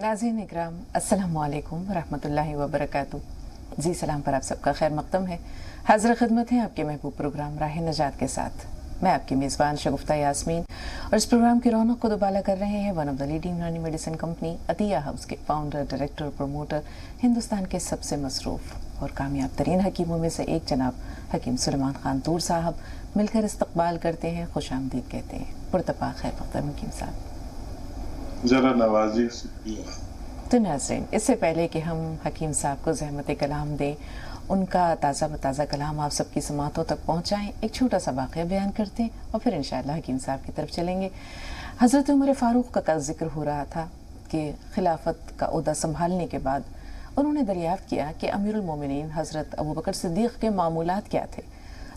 नाज़रीन इकराम, अस्सलामु अलैकुम वरहमतुल्लाहि वबरकातुहू। जी सलाम पर आप सबका खैर मक़दम है। हाज़िर खिदमत है आपके महबूब प्रोग्राम राह नजात के साथ। मैं आपकी मेज़बान शगुफ्ता यास्मीन और इस प्रोग्राम की रौनक को दुबाला कर रहे हैं वन ऑफ द लीडिंग यूनानी मेडिसिन कंपनी अतिया हाउस के फाउंडर, डायरेक्टर और प्रमोटर, हिंदुस्तान के सबसे मसरूफ़ और कामयाब तरीन हकीमों में से एक जनाब हकीम सुलेमान खान तूर साहब। मिलकर इस्तकबाल करते हैं, खुश आमदीद कहते हैं। पुरतपा खैर मक़दम हकीम साहब। जरा नवाजी। तो नाज़रीन, इससे पहले कि हम हकीम साहब को ज़हमत कलाम दें, उनका ताज़ा बताज़ा कलाम आप सबकी समातों तक पहुँचाएँ, एक छोटा सा वाक़या बयान करते हैं और फिर इंशाअल्लाह हकीम साहब की तरफ चलेंगे। हज़रत उमर फ़ारूक का जिक्र हो रहा था कि खिलाफत का ओहदा संभालने के बाद उन्होंने दरियाफ़्त किया कि अमीरुल मोमिनीन हज़रत अबू बकर सिद्दीक़ के मामूलात क्या थे।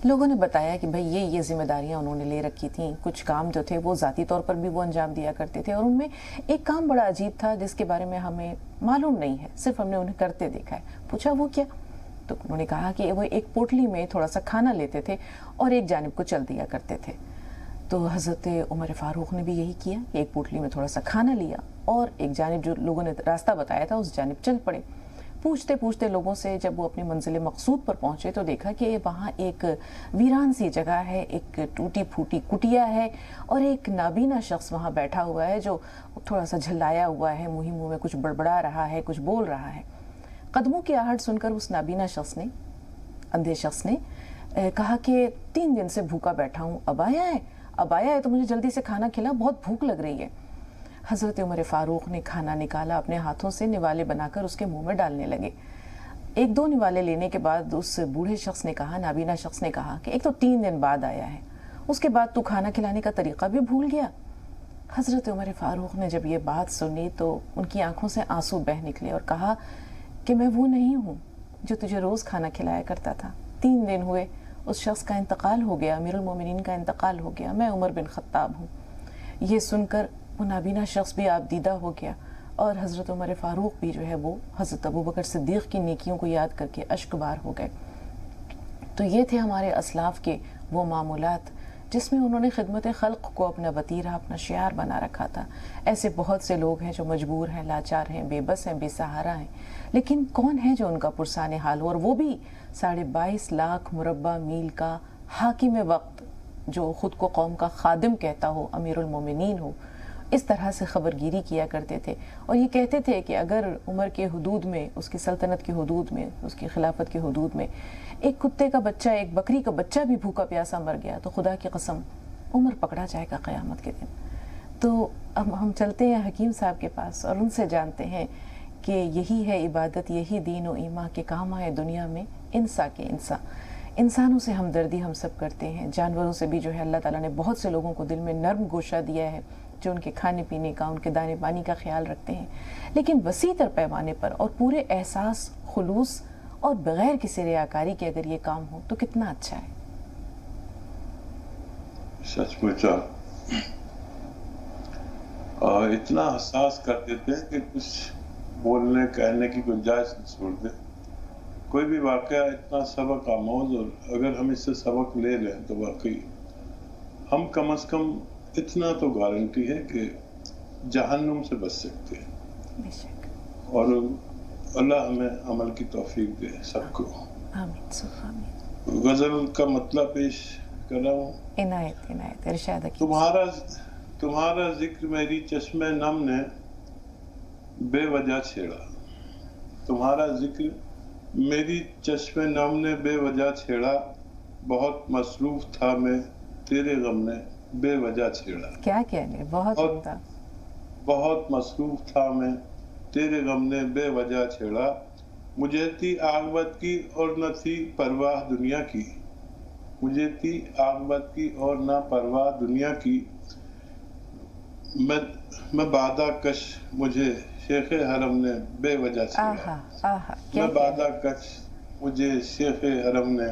लोगों ने बताया कि भाई ये ज़िम्मेदारियां उन्होंने ले रखी थीं। कुछ काम जो थे वो ज़ाती तौर पर भी वो अंजाम दिया करते थे और उनमें एक काम बड़ा अजीब था जिसके बारे में हमें मालूम नहीं है, सिर्फ हमने उन्हें करते देखा है। पूछा वो क्या? तो उन्होंने कहा कि वो एक पोटली में थोड़ा सा खाना लेते थे और एक जानिब को चल दिया करते थे। तो हज़रत उमर फ़ारूक ने भी यही किया कि एक पोटली में थोड़ा सा खाना लिया और एक जानिब जो लोगों ने रास्ता बताया था उस जानिब चल पड़े। पूछते पूछते लोगों से जब वो अपनी मंजिल मकसूद पर पहुंचे तो देखा कि वहाँ एक वीरान सी जगह है, एक टूटी फूटी कुटिया है और एक नाबीना शख्स वहाँ बैठा हुआ है जो थोड़ा सा झल्लाया हुआ है, मुंह में कुछ बड़बड़ा रहा है, कुछ बोल रहा है। कदमों की आहट सुनकर उस नाबीना शख्स ने, अंधे शख्स ने कहा कि 3 दिन से भूखा बैठा हूँ, अब आया है तो मुझे जल्दी से खाना खिला, बहुत भूख लग रही है। हज़रत उमर फ़ारूक ने खाना निकाला, अपने हाथों से निवाले बनाकर उसके मुंह में डालने लगे। 1-2 निवाले लेने के बाद उस बूढ़े शख्स ने कहा, नाबीना शख्स ने कहा कि एक तो 3 दिन बाद आया है, उसके बाद तू खाना खिलाने का तरीका भी भूल गया। हज़रत उमर फ़ारूक ने जब ये बात सुनी तो उनकी आंखों से आंसू बह निकले और कहा कि मैं वो नहीं हूँ जो तुझे रोज़ खाना खिलाया करता था। 3 दिन हुए, उस शख्स का इंतकाल हो गया, अमीरुल मोमिनीन का इंतकाल हो गया, मैं उमर बिन ख़त्ताब हूँ। ये सुनकर वो नाबीना शख्स भी आबदीदा हो गया और हज़रत उमर फ़ारूक भी जो है वो हज़रत अबू बकर सिद्दीक़ की नेकियों को याद करके अश्कबार हो गए। तो ये थे हमारे असलाफ़ के वो मामूलात जिसमें उन्होंने खिदमत खल्क़ को अपना वतीरा, अपना शियार बना रखा था। ऐसे बहुत से लोग हैं जो मजबूर हैं, लाचार हैं, बेबस हैं, बेसहारा हैं, लेकिन कौन है जो उनका पुरसान हाल हो, और वो भी 22.5 लाख मुरब्बा मील का हाकिम वक्त जो ख़ुद को कौम का खादिम कहता हो, अमीरुल मोमिनीन हो। इस तरह से ख़बरगिरी किया करते थे और ये कहते थे कि अगर उमर के हुदूद में, उसकी सल्तनत के हुदूद में, उसकी खिलाफत के हुदूद में एक कुत्ते का बच्चा, एक बकरी का बच्चा भी भूखा प्यासा मर गया तो खुदा की कसम उमर पकड़ा जाएगा क़यामत के दिन। तो अब हम चलते हैं हकीम साहब के पास और उनसे जानते हैं कि यही है इबादत, यही दीन व ईमान के काम आए दुनिया में इंसा के इंसा। इंसानों से हमदर्दी हम सब करते हैं, जानवरों से भी जो है अल्लाह ताला ने बहुत से लोगों को दिल में नर्म गोशा दिया है जो उनके खाने पीने का, उनके दाने पानी का ख्याल रखते हैं। लेकिन वसी तर पैमाने पर और पूरे एहसास, खुलूस और बगैर किसी रियाकारी के अगर ये काम हो तो कितना अच्छा है। सचमुच इतना एहसास कर देते हैं कि कुछ बोलने कहने की गुंजाइश नहीं छोड़ते। कोई भी वाकया इतना सबक आमोज, और अगर हम इससे सबक ले लें तो वाकई हम कम से कम इतना तो गारंटी है कि जहन्नुम से बच सकते हैं। और अल्लाह हमें अमल की तौफीक दे सबको। गजल का मतलब पेश कर रहा हूँ। इनायत इरशाद। तुम्हारा जिक्र मेरी चश्मे नम ने बेवजह छेड़ा। तुम्हारा जिक्र मेरी चश्मे नम ने बेवजह छेड़ा, बहुत मसरूफ था मैं तेरे गम ने बेवजह छेड़ा। क्या कहने, बहुत मसरूफ था मैं तेरे गम ने बेवजह छेड़ा। मुझे थी आक़िबत की और न थी परवाह दुनिया की। मुझे थी आक़िबत की और न परवाह दुनिया की। मैं बादा कश मुझे शेख हरम ने बेवजह छेड़ा। मैं बादा कश मुझे शेख हरम ने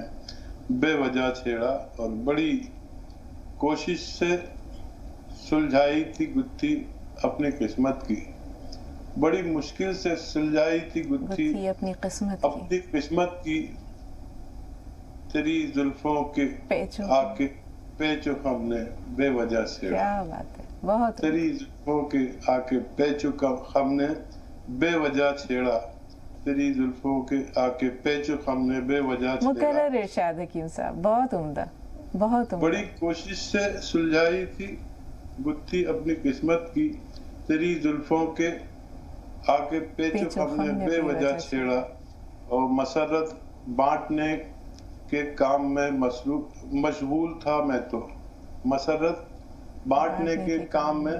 बेवजह छेड़ा, और बड़ी कोशिश से सुलझाई थी गुत्थी अपनी किस्मत की। बड़ी मुश्किल से सुलझाई थी गुत्थी अपनी किस्मत की। तेरी जुल्फों के आके पेचो हमने बेवजह छेड़ा। क्या बात है, बहुत। तेरी जुल्फों के आके पेचो हमने बे वजह छेड़ा, तेरी जुल्फों के आके पेचो खम ने बे वजह छेड़ा। मुकर्रर इरशाद हकीम साहब, बहुत उम्दा, बहुत उम्दा। बड़ी कोशिश से सुलझाई थी गुत्थी अपनी किस्मत की, तेरी जुल्फों के आके पेचो खम ने बे वजह छेड़ा, और मसरत बांटने के काम में मशगूल था मैं तो, मसरत बांटने के काम में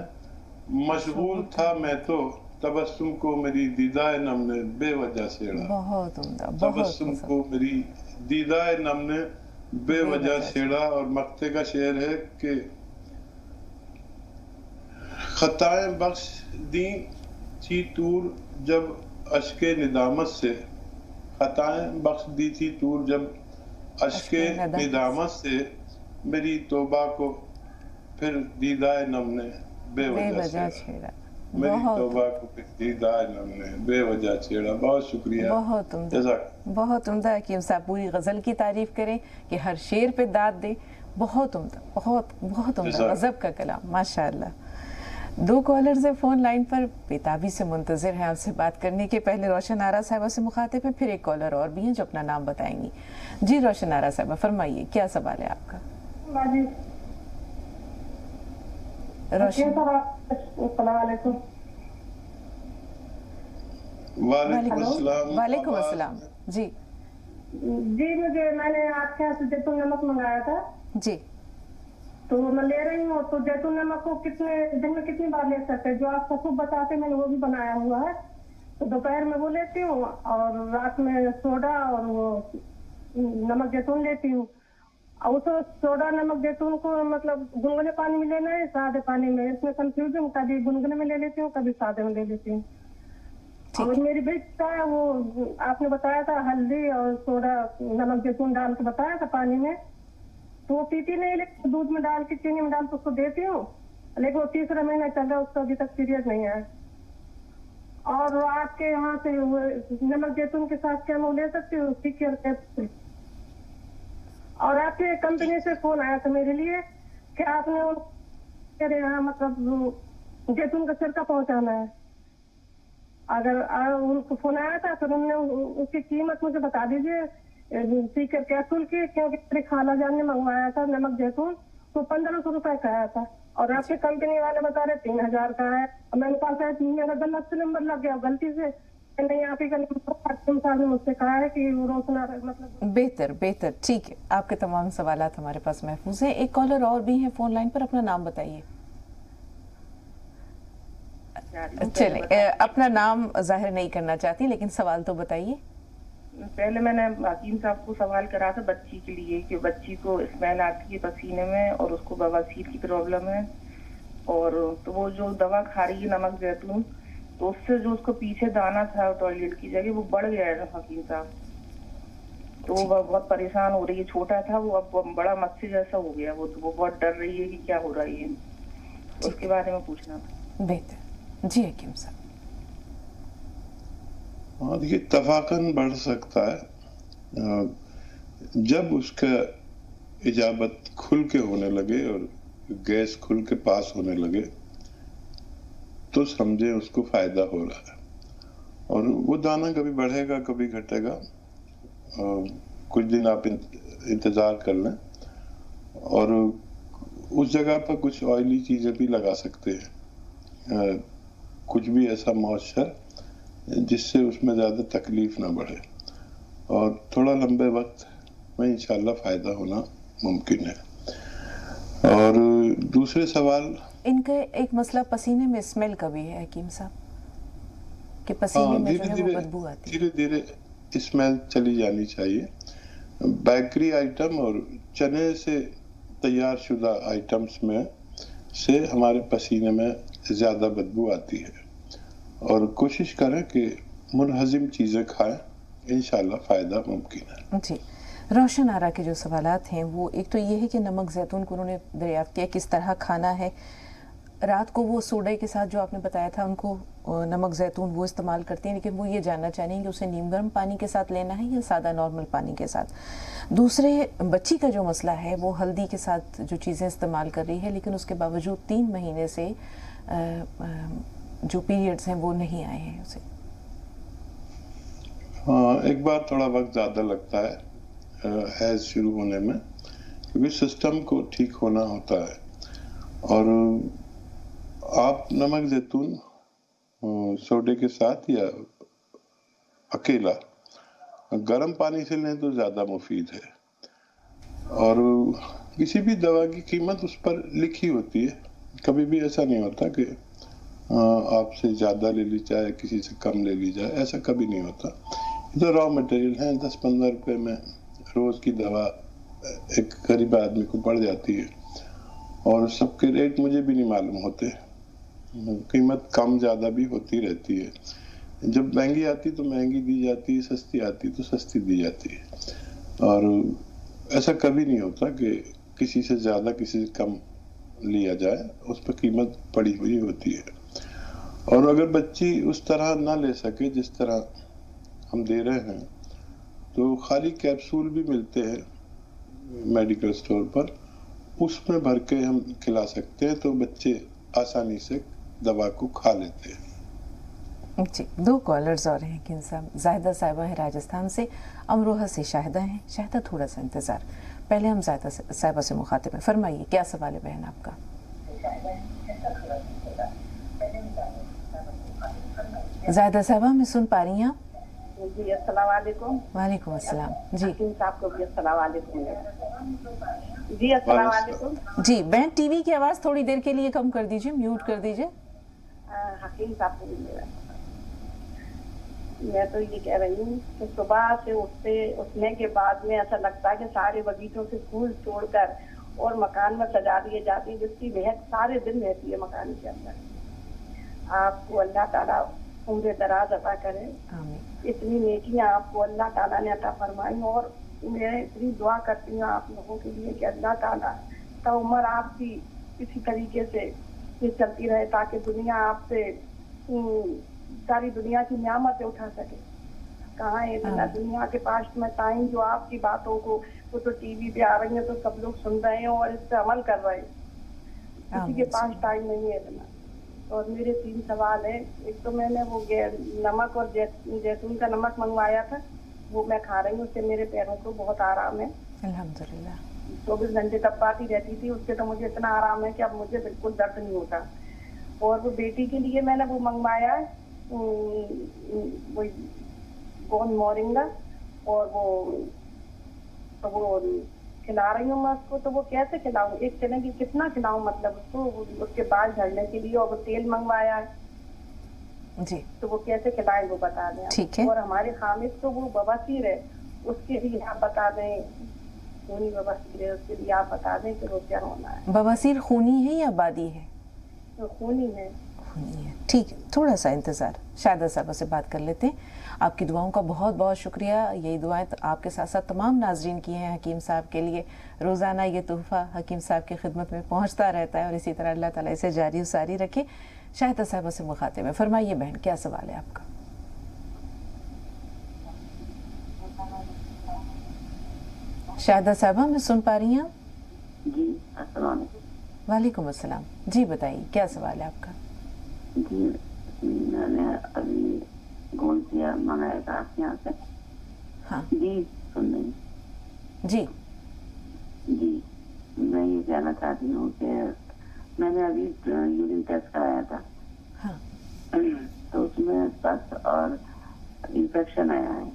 मशगूल था मैं तो, तबस्सुम को मेरी दीदाए नम ने बेवजह छेड़ा। बहुत उम्दा, तबस्सुम को मेरी दीदाए नम ने बेवजह छेड़ा। और मक्ते का शेर है कि खताएं बख्श दी थी तूर जब अश्के निदामत से, खताएं बख्श दी थी तूर जब अश्के निदामत से, मेरी तौबा को फिर दीदाए नम ने बेवजह छेड़ा, मेरी तौबा को फिर दीदाए नम ने बेवजह छेड़ा। बहुत शुक्रिया, बहुत उम्दा, बहुत उम्दा। हकीम साहब पूरी गजल की तारीफ करें कि हर शेर पे दाद दे, बहुत उम्दा, बहुत बहुत उम्दा, गजब का कलाम, माशाअल्लाह। दो कॉलर्स हैं फोन लाइन पर, बेताबी से मुंतजिर हैं आपसे बात करने के। पहले रोशन आरा साहिबा से मुखातिब हैं, फिर एक कॉलर और भी हैं जो अपना नाम बताएंगी। जी रोशन आरा साहिबा, फरमाइए क्या सवाल है आपका? रोशन, वालेकुम अस्सलाम। जी जी, मैंने आपके यहाँ से जैतून नमक मंगाया था जी, तो मैं ले रही हूँ। तो जैतून नमक को कितने दिन में कितनी बार ले सकते हैं? जो आप सब बताते, मैंने वो भी बनाया हुआ है। तो दोपहर में वो लेती हूँ और रात में सोडा और वो नमक जैतून लेती हूँ। और उस सोडा नमक जैतून को मतलब गुनगुने पानी में लेना है, सादे पानी में? इसमें कंफ्यूजन, कभी गुनगुने में ले लेती हूँ, कभी सादे में ले लेती हूँ। और मेरी बेटा है, वो आपने बताया था हल्दी और सोडा नमक जैतून डाल के बताया था पानी में, तो वो पीती नहीं, लेकिन दूध में डाल के चीनी में डाल के उसको देती हूँ, लेकिन वो तीसरा महीना चल रहा है, उसका अभी तक पीरियड नहीं है। और आपके यहाँ से नमक जैतून के साथ क्या मैं ले सकती हूँ? से और आपके कंपनी से फोन आया था मेरे लिए कि आपने मेरे यहाँ मतलब जैतून का सिरका पहुँचाना है। अगर उनको फोन आया था तो उन्होंने उसकी कीमत मुझे बता दीजिए सीकर कैप्सूल की, क्योंकि मेरी खाला जान ने मंगवाया था नमक जैतून, तो 1500 रुपए का आया था और आपकी कंपनी वाले बता रहे 3000 का है। और मेरे पास मेरा गलत से नंबर लग गया गलती से, नहीं आप ही का नंबर मुझसे कहा है कि रोशना मतलब। बेहतर बेहतर, ठीक है, आपके तमाम सवालात हमारे पास महफूज हैं। एक कॉलर और भी है फोन लाइन पर, अपना नाम बताइए। चले, अपना नाम जाहिर नहीं करना चाहती, लेकिन सवाल तो बताइए। पहले मैंने हकीम साहब को सवाल करा था बच्ची के लिए कि बच्ची को स्मेल आती है पसीने में और उसको बवासीर की प्रॉब्लम है, और तो वो जो दवा खा रही है नमक जैतून, तो उससे जो उसको पीछे दाना था टॉयलेट की जगह वो बढ़ गया है हकीम साहब, तो वो बहुत परेशान हो रही है। छोटा था वो, अब बड़ा मच्छर जैसा हो गया वो, तो वो बहुत डर रही है कि क्या हो रही है, तो उसके बारे में पूछना था। बेहतर जी हकीम साहब। हाँ देखिए, तफाकन बढ़ सकता है जब उसका इजाबत खुल के होने लगे और गैस खुल के पास होने लगे, तो समझे उसको फायदा हो रहा है। और वो दाना कभी बढ़ेगा कभी घटेगा, कुछ दिन आप इंतजार कर लें, और उस जगह पर कुछ ऑयली चीजें भी लगा सकते हैं, कुछ भी ऐसा मॉइस्चर जिससे उसमें ज्यादा तकलीफ ना बढ़े, और थोड़ा लंबे वक्त में इंशाल्लाह फायदा होना मुमकिन है। और दूसरे सवाल, इनका एक मसला पसीने में स्मेल का भी है हकीम साहब, कि पसीने में जो है वो बदबू आती है। धीरे धीरे स्मेल चली जानी चाहिए। बेकरी आइटम और चने से तैयार शुदा आइटम्स में से हमारे पसीने में ज्यादा बदबू आती है, और कोशिश करें कि मुनहजिम चीजें खाएं, इंशाल्लाह फायदा मुमकिन है। जी, रोशन आरा के जो सवालात हैं वो एक तो ये है कि नमक जैतून को उन्होंने दरियाफ्त किया किस तरह खाना है। रात को वो सोडे के साथ जो आपने बताया था उनको नमक जैतून वो इस्तेमाल करती हैं, लेकिन वो ये जानना चाह रही हैं कि उसे नीम गर्म पानी के साथ लेना है या सादा नॉर्मल पानी के साथ। दूसरे, बच्ची का जो मसला है वो हल्दी के साथ जो चीज़ें इस्तेमाल कर रही है, लेकिन उसके बावजूद 3 महीने से जो पीरियड्स हैं वो नहीं आए हैं उसे, हाँ, एक बार थोड़ा वक्त ज़्यादा लगता है हैज़ शुरू होने में, क्योंकि सिस्टम को ठीक होना होता है। और आप नमक जैतून सोडे के साथ या अकेला गर्म पानी से लें तो ज़्यादा मुफीद है। और किसी भी दवा की कीमत उस पर लिखी होती है, कभी भी ऐसा नहीं होता कि आपसे ज़्यादा ले ली जाए, किसी से कम ले ली जाए, ऐसा कभी नहीं होता। ये तो रॉ मटेरियल है, 10-15 रुपए में रोज़ की दवा एक गरीब आदमी को पड़ जाती है। और सबके रेट मुझे भी नहीं मालूम होते, कीमत कम ज़्यादा भी होती रहती है। जब महंगी आती तो महंगी दी जाती है, सस्ती आती तो सस्ती दी जाती है। और ऐसा कभी नहीं होता कि किसी से ज़्यादा किसी से कम लिया जाए, उस पर कीमत पड़ी हुई होती है। और अगर बच्ची उस तरह ना ले सके जिस तरह हम दे रहे हैं, तो खाली कैप्सूल भी मिलते हैं मेडिकल स्टोर पर, उसमें भर के हम खिला सकते हैं, तो बच्चे आसानी से दवा को खा लेते हैं। जी, 2 कॉलर्स और हैं हकीम साहब। जाहिदा साहिबा है राजस्थान से, अमरोहा से शाहिदा हैं। शाहिदा, थोड़ा सा इंतज़ार, पहले हम जाहिदा साहिबा से मुखातिब हैं। फरमाइए, क्या सवाल है बहन आपका? जाहिदा साहिबा, हमें सुन पा रही हैं आप? जी, अस्सलाम वालेकुम। वालेकुम अस्सलाम। जी हकीम साहब को भी अस्सलाम वालेकुम। जी, अस्सलाम वालेकुम। जी बहन, टीवी की आवाज़ थोड़ी देर के लिए कम कर दीजिए, म्यूट कर दीजिए। हकीम साहब को भी मेरा, मैं तो ये कह रही हूँ कि सुबह से उठने के बाद में ऐसा लगता है कि सारे बगीचों से फूल तोड़कर और मकान में सजा दिए जाते हैं, जिसकी महक सारे दिन रहती है मकान के अंदर। आपको अल्लाह ताला उम्र दराज अता करे, इतनी नेकियां आपको अल्लाह ताला ने अता फरमाई। और मैं इतनी दुआ करती हूँ आप लोगों के लिए कि अल्लाह ताला तो उम्र आपकी इसी तरीके से ये चलती रहे, ताकि दुनिया आपसे सारी दुनिया की नियामतें उठा सके। कहाँ है इतना दुनिया के पास में टाइम, जो आपकी बातों को वो तो टीवी पे आ रही है तो सब लोग सुन रहे हैं और इस पे अमल कर रहे हैं, किसी के पास टाइम नहीं है इतना। और मेरे 3 सवाल है। एक तो मैंने वो नमक और जैतून का नमक मंगवाया था, वो मैं खा रही हूँ, उससे मेरे पैरों को बहुत आराम है अल्हम्दुलिल्लाह। 24 घंटे दबाती रहती थी, उससे तो मुझे इतना आराम है कि अब मुझे बिल्कुल दर्द नहीं होता। और वो बेटी के लिए मैंने वो मंगवाया है, वो गोंद मोरिंगा, और वो खिला रही हूँ मैं उसको। तो वो कैसे खिलाऊं, एक चने की कितना खिलाऊं, मतलब उसको उसके बाल झड़ने के लिए। और वो तेल मंगवाया है जी, तो वो कैसे खिलाएं वो बता दें। ठीक है। और हमारे खामिद तो वो बवासीर है, उसके लिए आप बता दें, खूनी बवासीर है, उसके लिए आप बता दें कि वो क्या होना है। बवासीर खूनी है या बादी है? तो खूनी है। ठीक है, थोड़ा सा इंतज़ार, शाहिदा साहबा से बात कर लेते हैं। आपकी दुआओं का बहुत बहुत शुक्रिया। यही दुआएं तो आपके साथ साथ तमाम नाजरीन की हैं हकीम साहब के लिए। रोज़ाना ये तोहफ़ा हकीम साहब की खिदमत में पहुंचता रहता है और इसी तरह अल्लाह ताला इसे जारी सारी रखे। शाहिदा साहबा से मुखातिब में, फरमाइए बहन, क्या सवाल है आपका? शाहिदा साहबा, मैं सुन पा रही हैं? जी, अस्सलाम वालेकुम। वालेकुम अस्सलाम। जी बताइए, क्या सवाल है आपका? जी, मैंने अभी गोंसिया मंगाया था आपके यहाँ से। हाँ जी, सुन रही जी जी। मैं ये कहना चाहती हूँ कि मैंने अभी यूरिन टेस्ट कराया था। हाँ तो उसमें पस और इन्फेक्शन आया है।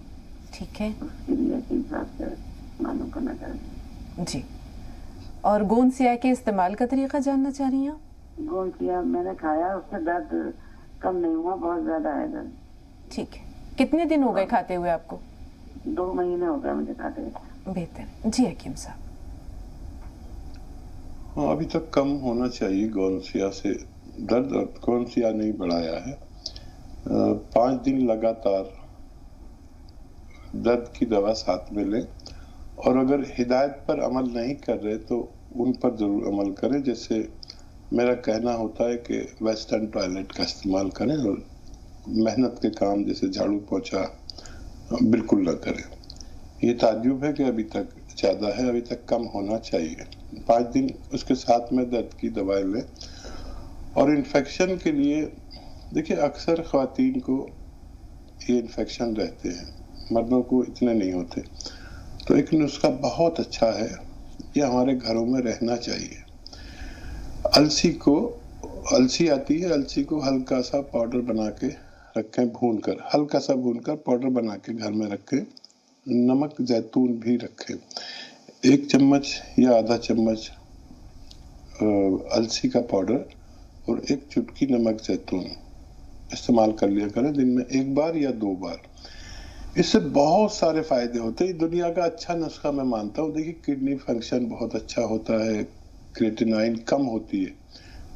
ठीक है उसके लिए किस हिसाब से मालूम करना चाहती जी। और गोंद सिया के इस्तेमाल का तरीका जानना चाह रही हैं? गोंसिया मैंने खाया, उससे दर्द कम नहीं हुआ, बहुत ज्यादा है दर्द। ठीक है, कितने दिन हो गए खाते हुए आपको? 2 महीने हो गए मुझे खाते हुए। बेहतर। जी हकीम साहब। हाँ, अभी तक कम होना चाहिए गोंसिया से दर्द, और गोंसिया नहीं बढ़ाया है। 5 दिन लगातार दर्द की दवा साथ में लें, और अगर हिदायत पर अमल नहीं कर रहे तो उन पर जरूर अमल करें। जैसे मेरा कहना होता है कि वेस्टर्न टॉयलेट का इस्तेमाल करें, और मेहनत के काम जैसे झाड़ू पोछा बिल्कुल ना करें। ये ताज्जुब है कि अभी तक ज़्यादा है, अभी तक कम होना चाहिए। 5 दिन उसके साथ में दर्द की दवाई लें। और इन्फेक्शन के लिए देखिए, अक्सर ख़वातीन को ये इन्फेक्शन रहते हैं, मर्दों को इतने नहीं होते। तो एक नुस्खा बहुत अच्छा है, ये हमारे घरों में रहना चाहिए। अलसी आती है, अलसी को हल्का सा पाउडर बना के रखें, भूनकर, हल्का सा भूनकर पाउडर बना के घर में रखें। नमक जैतून भी रखें, 1 चम्मच या आधा चम्मच अलसी का पाउडर और 1 चुटकी नमक जैतून इस्तेमाल कर लिया करें दिन में 1 बार या 2 बार। इससे बहुत सारे फायदे होते हैं। दुनिया का अच्छा नुस्खा मैं मानता हूँ। देखिए, किडनी फंक्शन बहुत अच्छा होता है, क्रिएटिनाइन कम होती है,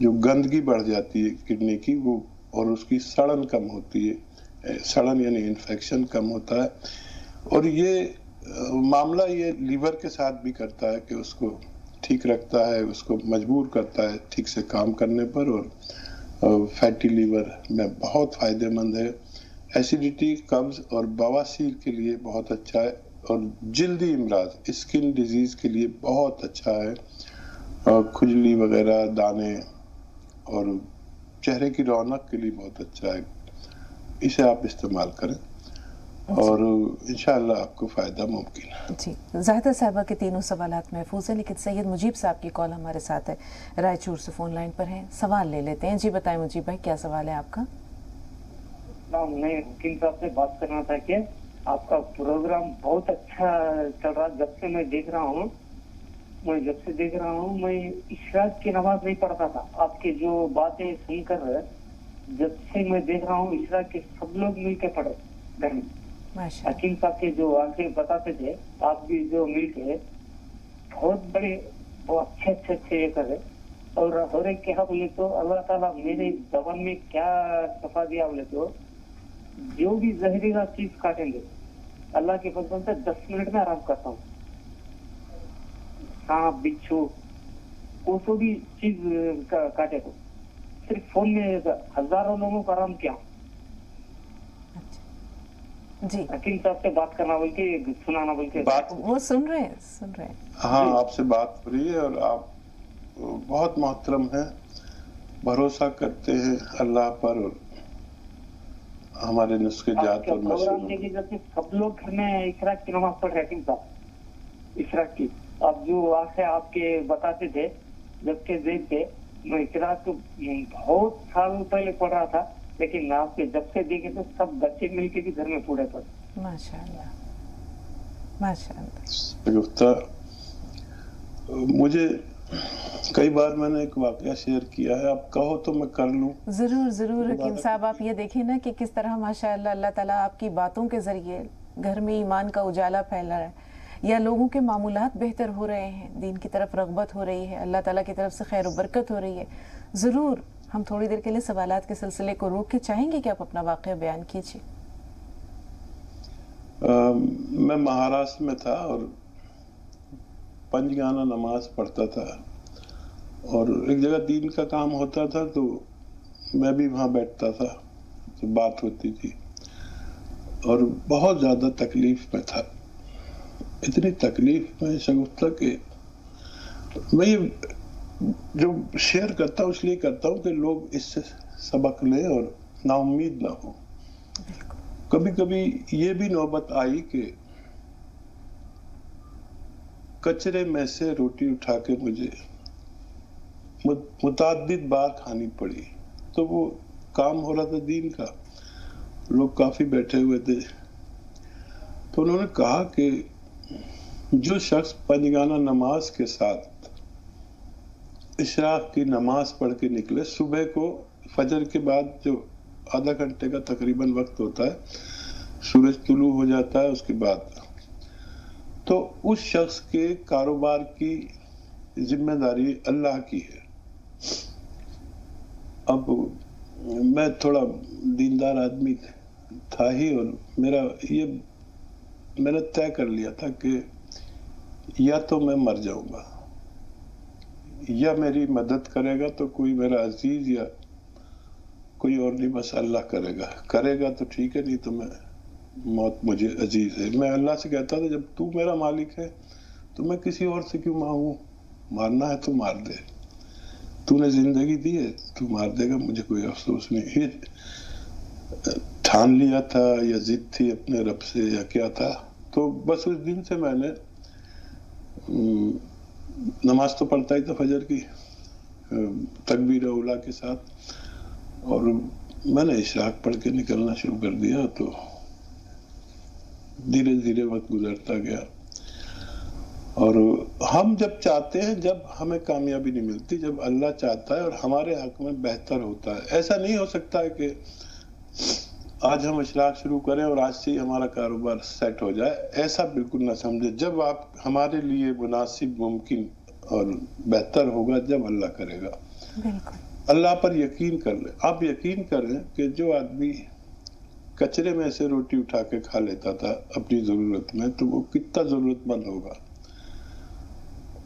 जो गंदगी बढ़ जाती है किडनी की वो, और उसकी सड़न कम होती है, सड़न यानी इन्फेक्शन कम होता है। और ये मामला ये लीवर के साथ भी करता है कि उसको ठीक रखता है, उसको मजबूर करता है ठीक से काम करने पर, और फैटी लीवर में बहुत फायदेमंद है। एसिडिटी, कब्ज और बवासीर के लिए बहुत अच्छा है, और जल्दी इमराज, स्किन डिजीज के लिए बहुत अच्छा है, और खुजली वगैरह, दाने और चेहरे की रौनक के लिए बहुत अच्छा है। इसे आप इस्तेमाल करें और इंशाअल्लाह आपको फ़ायदा मुमकिन है। जी, ज़ाहिदा साहिबा के तीनों सवालात महफूज हैं, लेकिन सैयद मुजीब साहब की कॉल हमारे साथ है, रायचूर से फ़ोन लाइन पर हैं। सवाल ले लेते हैं। जी बताएं मुजीब भाई, क्या सवाल है आपका? मैं हकीम साहब से बात करना था कि आपका प्रोग्राम बहुत अच्छा चल रहा है। जब से मैं देख रहा हूँ, मैं इशराक की नमाज नहीं पढ़ता था। आपकी जो बातें सुनकर जब से मैं देख रहा हूँ, इशराक के सब लोग मिलके पढ़े घर में। हकीम साहब के जो आखिर बताते थे, आप भी जो मिलके बहुत बड़े, बहुत अच्छे ये कर रहे। और एक क्या बोले तो अल्लाह ताला मेरे जबान में क्या शफा दिया बोले तो, जो भी जहरीला चीज काटेंगे अल्लाह के फजल से 10 मिनट में आराम करता हूँ। सांप, बिच्छू, वो तो भी चीज काटे तो सिर्फ फोन में हजारों लोगों को आराम किया। जी, हकीम साहब से बात करना बोल के, सुनाना बोल के बात वो सुन रहे हैं। हाँ, आपसे बात हो रही है और आप बहुत मोहतरम हैं, भरोसा करते हैं अल्लाह पर और हमारे नुस्खे जात और प्रोग्राम देखिए, जैसे सब लोग घर में इशराक की नमाज पढ़ रहे हैं। हकीम साहब, इशराक की अब जो आंखें आपके बताते थे जबकि देखते, मैं इशराक को बहुत साल पहले पढ़ रहा था, लेकिन आपके जब से देखे तो सब बच्चे मिलके भी घर में पूरे पढ़े। माशाअल्लाह, माशाअल्लाह। मुझे कई बार मैंने एक वाकया शेयर किया है, आप कहो तो मैं कर लूं। जरूर जरूर हकीम साहब, आप ये देखें ना कि किस तरह माशाअल्लाह अल्लाह ताला आपकी बातों के जरिए घर में ईमान का उजाला फैला रहा है, या लोगों के मामूलात बेहतर हो रहे हैं, दीन की तरफ रगबत हो रही है, अल्लाह ताला की तरफ से खैर और बरकत हो रही है। ज़रूर हम थोड़ी देर के लिए सवालात के सिलसिले को रोक के चाहेंगे कि आप अपना वाक़या बयान कीजिए। मैं महाराष्ट्र में था और पंजगाना नमाज पढ़ता था, और एक जगह दीन का काम होता था तो मैं भी वहाँ बैठता था, तो बात होती थी, और बहुत ज़्यादा तकलीफ में था। इतनी तकलीफ में शगुफ्ता के मैं ये जो शेयर करता हूँ इसलिए करता हूँ कि लोग इससे सबक लें और नाउम्मीद ना हो। कभी कभी ये भी नौबत आई कि कचरे में से रोटी उठा के मुझे मुताद्दिद बार खानी पड़ी। तो वो काम हो रहा था दीन का, लोग काफी बैठे हुए थे, तो उन्होंने कहा कि जो शख्स पंजगाना नमाज के साथ इशराक की नमाज पढ़ के निकले, सुबह को फजर के बाद जो आधा घंटे का तकरीबन वक्त होता है, सूरज तुलू हो जाता है उसके बाद, तो उस शख्स के कारोबार की जिम्मेदारी अल्लाह की है। अब मैं थोड़ा दीनदार आदमी था ही, और मैंने तय कर लिया था कि या तो मैं मर जाऊंगा या मेरी मदद करेगा तो कोई मेरा अजीज या कोई और नहीं, बस अल्लाह करेगा तो ठीक है, नहीं तो मैं मौत मुझे अजीज है। मैं अल्लाह से कहता था, जब तू मेरा मालिक है तो मैं किसी और से क्यों मांगू, मारना है तो मार दे, तूने जिंदगी दी है तू मार देगा, मुझे कोई अफसोस नहीं। ठान लिया था या जिद थी अपने रब से या क्या था, तो बस उस दिन से मैंने नमाज तो पढ़ता ही था फजर की, तकबीर उला के साथ, और मैंने इशराक पढ़ के निकलना शुरू कर दिया। तो धीरे धीरे वक्त गुजरता गया, और हम जब चाहते हैं, जब हमें कामयाबी नहीं मिलती, जब अल्लाह चाहता है और हमारे हक में बेहतर होता है। ऐसा नहीं हो सकता है कि आज हम इशराक शुरू करें और आज से ही हमारा कारोबार सेट हो जाए, ऐसा बिल्कुल ना समझे। जब आप हमारे लिए मुनासिब, मुमकिन और बेहतर होगा, जब अल्लाह करेगा। बिल्कुल। अल्लाह पर यकीन कर ले। आप यकीन करें कि जो आदमी कचरे में से रोटी उठा के खा लेता था अपनी जरूरत में, तो वो कितना जरूरतमंद होगा।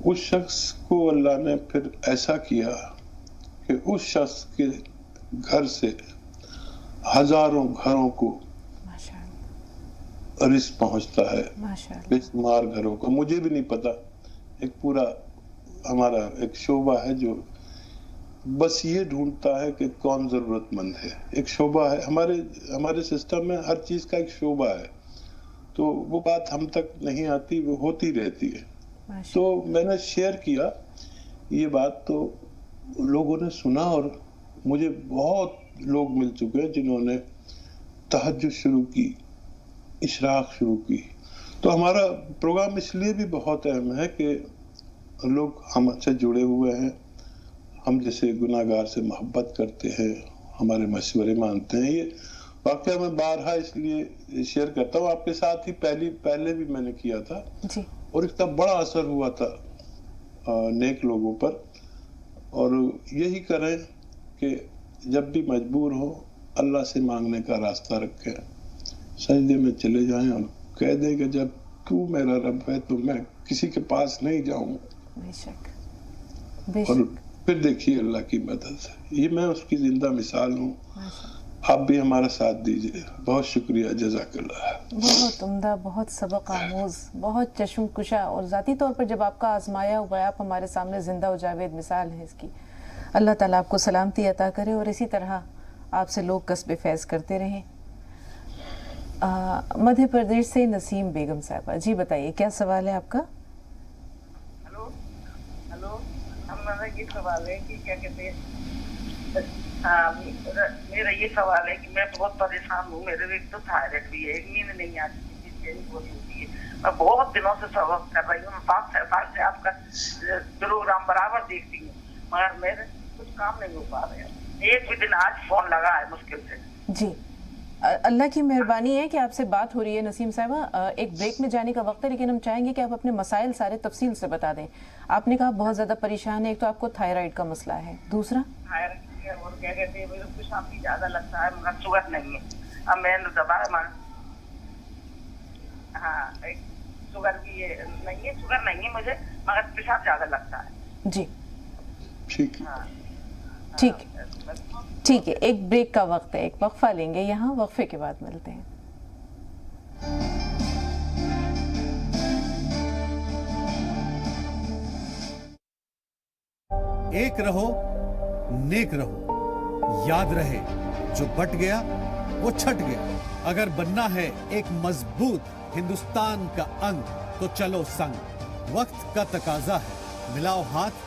उस शख्स को अल्लाह ने फिर ऐसा किया कि उस शख्स के घर से हजारों घरों को रिस्क पहुंचता है, बेशुमार घरों को। मुझे भी नहीं पता, एक पूरा हमारा एक शोबा है जो बस ये ढूंढता है कि कौन जरूरतमंद है। एक शोबा है हमारे सिस्टम में, हर चीज का एक शोबा है। तो वो बात हम तक नहीं आती, वो होती रहती है। तो मैंने शेयर किया ये बात, तो लोगों ने सुना, और मुझे बहुत लोग मिल चुके हैं जिन्होंने तहज्जुद शुरू की, इशराक शुरू की। तो हमारा प्रोग्राम इसलिए भी बहुत अहम है कि लोग हमसे जुड़े हुए हैं, हम जैसे गुनाहगार से मोहब्बत करते हैं, हमारे मशवरे मानते हैं। ये वाकया मैं बारहा इसलिए शेयर करता हूँ आपके साथ ही, पहले भी मैंने किया था जी। और इतना बड़ा असर हुआ था नेक लोगों पर। और यही करें कि जब भी मजबूर हो, अल्लाह से मांगने का रास्ता रखें, सजदे में चले जाएं और कह दें कि जब तू मेरा रब है तो मैं किसी के पास नहीं जाऊंगा। बेशक। और फिर देखिए अल्लाह की मदद। ये मैं उसकी जिंदा मिसाल हूँ। आप भी हमारा साथ दीजिए। बहुत शुक्रिया, जज़ाकल्लाह। बहुत उम्दा, बहुत सबक आमूज, बहुत चश्म कुशा, और ज़ाती तौर पर जब आपका आजमाया हुआ है, आप हमारे सामने जिंदा व जावेद मिसाल है इसकी। अल्लाह ताला आपको सलामती अता करे और इसी तरह आपसे लोग कस्बे फैज़ करते रहें। मध्य प्रदेश से नसीम बेगम साहबा, जी बताइए क्या सवाल है आपका? हेलो, हमारा ये सवाल है कि क्या कहते हैं, मेरा ये सवाल है कि मैं बहुत परेशान हूँ। मेरे एक तो थायराइड भी है, एक नींद नहीं आती, बहुत होती है। मैं बहुत दिनों से सवाल कर रही हूँ, मैं 5-6 साल से आपका प्रोग्राम बराबर देखती हूँ, मगर मेरे कुछ काम नहीं हो पा रहे हैं। एक भी दिन आज फोन लगा है मुश्किल से। जी, अल्लाह की मेहरबानी है कि आपसे बात हो रही है नसीम साहिबा। एक ब्रेक में जाने का वक्त है, लेकिन हम चाहेंगे कि आप अपने मसाइल सारे तफसील से बता दें। आपने कहा बहुत ज़्यादा परेशान है, एक तो आपको थायराइड का मसला है, दूसरा और क्या कहते हैं, मेरे पेशाब भी ज़्यादा लगता है, मगर शुगर नहीं है। अब मैंने दबाया, हाँ शुगर भी नहीं है, शुगर नहीं है मुझे, मगर पेशाब ज़्यादा लगता है। जी ठीक ठीक है, एक ब्रेक का वक्त है, एक वक्फा लेंगे यहाँ, वक्फे के बाद मिलते हैं। एक रहो, नेक रहो, याद रहे जो बट गया वो छट गया। अगर बनना है एक मजबूत हिंदुस्तान का अंग, तो चलो संग, वक्त का तकाजा है, मिलाओ हाथ,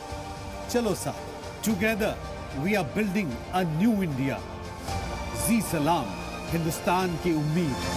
चलो साथ। Together we are building a new India. जी सलाम, हिंदुस्तान की उम्मीद।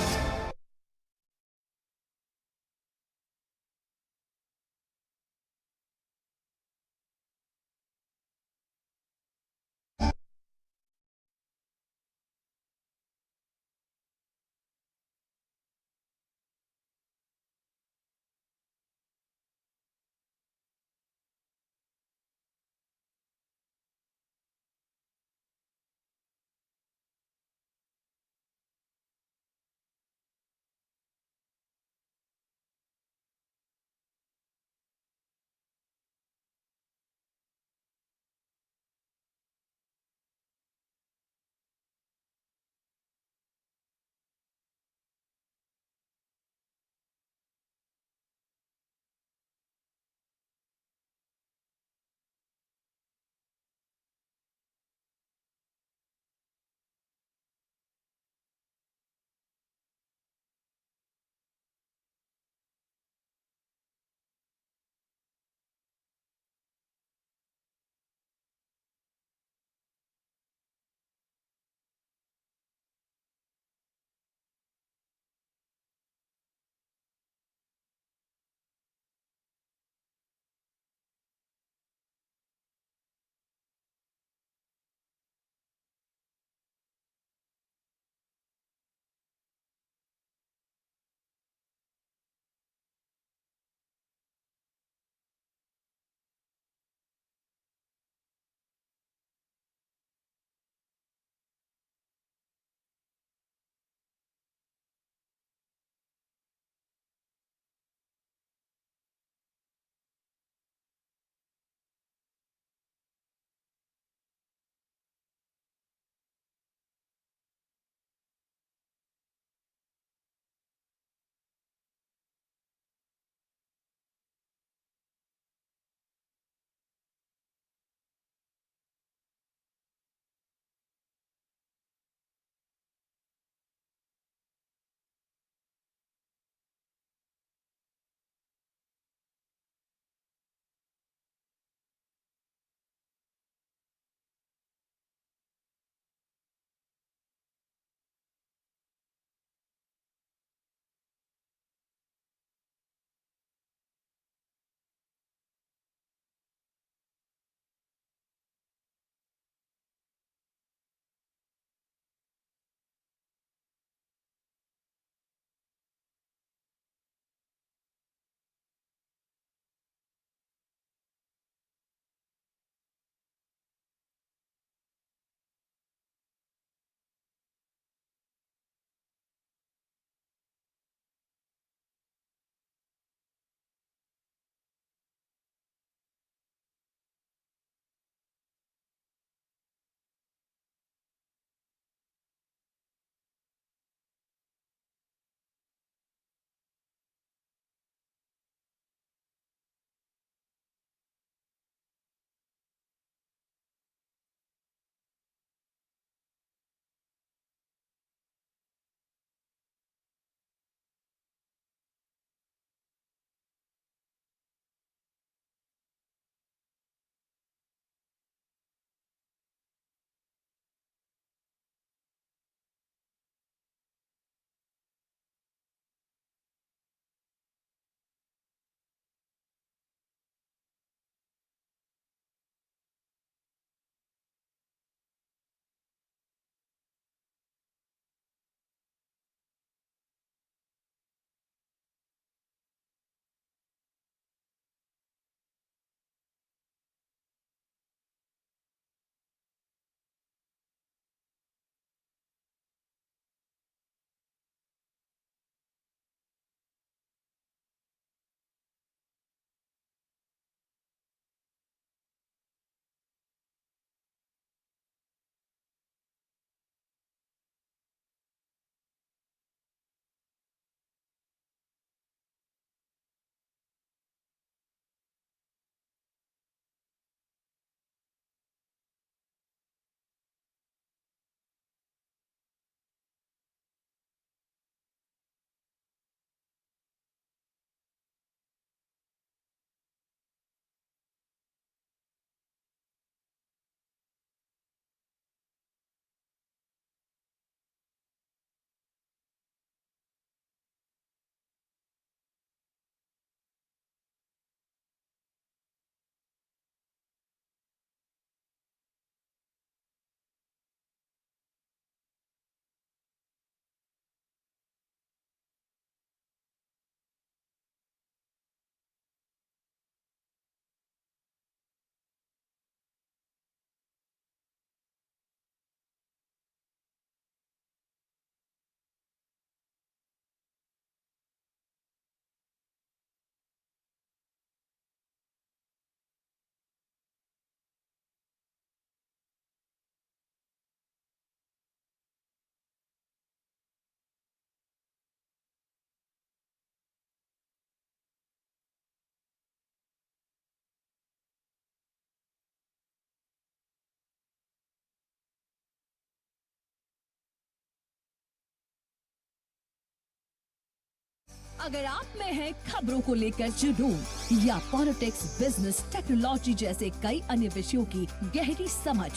अगर आप में है खबरों को लेकर जुनून या पॉलिटिक्स, बिजनेस, टेक्नोलॉजी जैसे कई अन्य विषयों की गहरी समझ,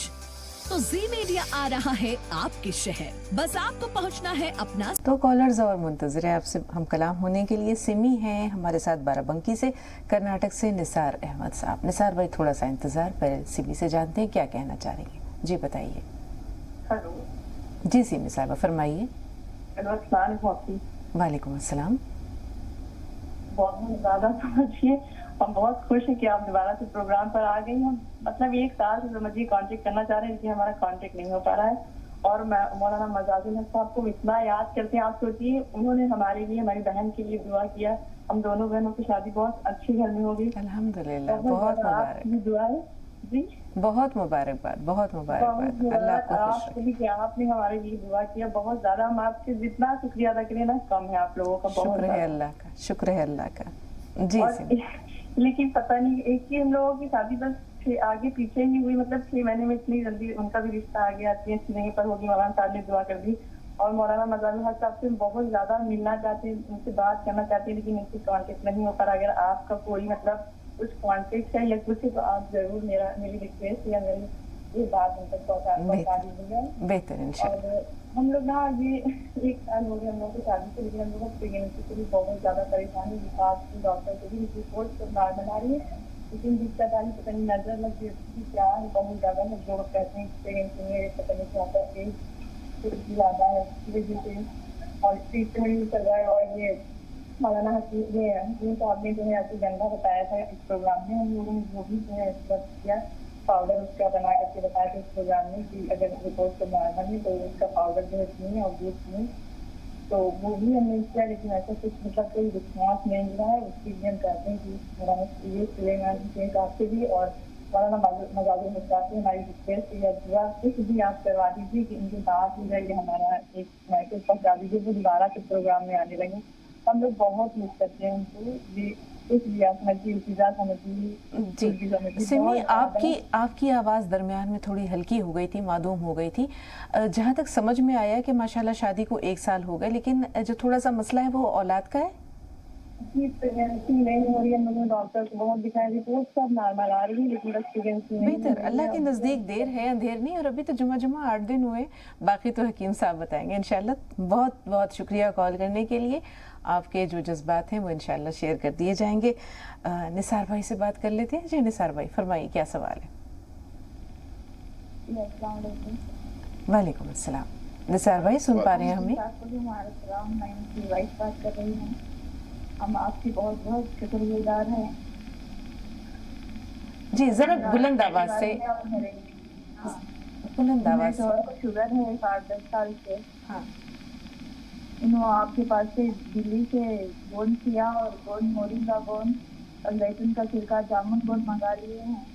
तो जी मीडिया आ रहा है आपके शहर। बस आपको पहुंचना है अपना। तो कॉलर्स और मुंतजर आपसे हम कलाम होने के लिए सिमी हैं हमारे साथ बाराबंकी से, कर्नाटक से निसार अहमद साहब। निसार भाई थोड़ा सा इंतजार, पर सिमी से जानते हैं क्या कहना चाह रही हैं। जी बताइए। हेलो जी सिमी साहब फरमाइए। वालेकुम अस्सलाम। बहुत ज़्यादा समझिए, हम बहुत खुश हैं कि आप दोबारा से प्रोग्राम पर आ गई हैं। मतलब एक साल से समझिए कांटेक्ट करना चाह रहे हैं, लेकिन हमारा कांटेक्ट नहीं हो पा रहा है। और मौलाना मजाजुल हक साहब को इतना याद करते हैं, आप सोचिए उन्होंने हमारे लिए, हमारी बहन के लिए दुआ किया। हम दोनों बहनों की शादी बहुत अच्छी घर में हो गई अल्हम्दुलिल्लाह। बहुत मुबारक। दुआ है जी, बहुत मुबारकबाद, बहुत मुबारकबाद। अल्लाह आपको खुश रखे। आपने हमारे लिए दुआ किया बहुत ज्यादा। हम आपसे जितना शुक्रिया अदा करें ना कम है आप लोगों का। शुक्र है अल्लाह का, शुक्र है अल्लाह का। जी लेकिन पता नहीं एक ही हम लोगों की शादी बस आगे पीछे ही हुई, मतलब 6 महीने में इतनी जल्दी उनका भी रिश्ता आ गया। अच्छी जगह पर होगी, मौलाना साहब ने दुआ कर दी। और मौलाना मजाजुल हक साहब से बहुत ज्यादा मिलना चाहते हैं, उनसे बात करना चाहते हैं, लेकिन उनसे कांटेक्ट नहीं हो पा रहा। अगर आपका कोई मतलब कुछ कांटेक्ट है या कुछ है तो आप जरूर मेरी रिक्वेस्ट या मेरी ये बात उन तक पहुंचा दीजिएगा। बेहतर इंशाल्लाह। और हम लोग ना ये एक साल हो गया हम लोग की शादी से, लेकिन हम लोग प्रेगनेंसी से भी बहुत ज्यादा परेशानी, विकास की डॉक्टर से भी रिपोर्ट तो नॉर्मल आ रही है, लेकिन दिक्कत आ रही पता नहीं नजर लग रही क्या है। बहुत ज्यादा है, लोग कहते हैं प्रेगनेंसी में पता नहीं क्या होता है, एज ज्यादा है इसकी वजह से। और ट्रीटमेंट भी चल रहा है। और ये मौलाना हकीम साहब ने जो है आपको गंदा बताया था इस प्रोग्राम में, हम लोगों ने वो भी जो है किया पाउडर उसका बना करके बताया था इस प्रोग्राम में कि अगर रिपोर्ट को नॉर्मल है तो उसका पाउडर जो है पिए और दूध पिए, तो वो भी हमने किया। लेकिन ऐसा कुछ मतलब कोई रिस्पॉन्स नहीं मिला है। उसके लिए हम कहते हैं कि मौलाना सुलेमान आपसे भी और मौलाना मजाजुल हक साहब से हमारी रिक्वेस्ट या दुआ कुछ भी आप करवा दीजिए कि इनकी बात हो जाए, हमारा एक मैसेज पहुँचा दीजिए, वो दोबारा के प्रोग्राम में आने लगे। हम लोग बहुत मिस करते हैं उनको। जी सिमी, आपकी आवाज़ दरमियान में थोड़ी हल्की हो गई थी, मादूम हो गई थी। जहाँ तक समझ में आया कि माशाल्लाह शादी को 1 साल हो गए, लेकिन जो थोड़ा सा मसला है वो औलाद का है। जी प्रेगनेंसी नहीं हो रही है, मुझे डॉक्टर को बहुत दिखाया, रिपोर्ट सब नॉर्मल आ रही है, लेकिन बस प्रेगनेंसी नहीं। बेहतर, अल्लाह के नज़दीक देर है अंधेर नहीं। और अभी तो जुमा 8 दिन हुए, बाकी तो हकीम साहब बताएंगे इंशाल्लाह। बहुत बहुत शुक्रिया कॉल करने के लिए। आपके जो जज्बात हैं वो इंशाल्लाह शेयर कर दिए जाएंगे। निसार भाई से बात कर लेते हैं। जी निसार भाई फरमाइए, क्या सवाल है। वालेकुम अस्सलाम। निसार भाई सुन पा रहे हैं हमें? बात कर रही हूँ। हम आपकी बहुत बहुत शुक्रगुजार हैं। जी जरा बुलंद आवाज से। बुलंद आवाज से। शुगर है 10 साल से। हाँ। इन्होंने आपके पास से दिल्ली से गोंद किया और गोंद मोरिंगा गोंद और जैतून का छिलका जामुन गोंद मंगा लिए हैं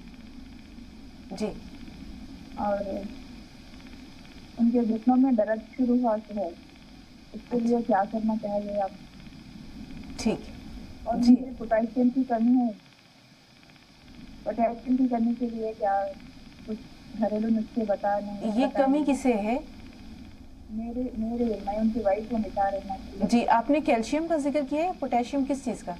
जी। और उनके घुटनों में दर्द शुरू हुआ है, इसके लिए क्या करना चाहिए आप? ठीक। और मुझे पोटेशियम की कमी है, पोटेशियम की कमी के लिए क्या कुछ घरेलू नुस्खे बता नहीं? ये कमी किसे है? मेरे मैं उनकी वाइफ को बता रही हूँ। जी आपने कैल्शियम का जिक्र किया है, पोटेशियम किस चीज का?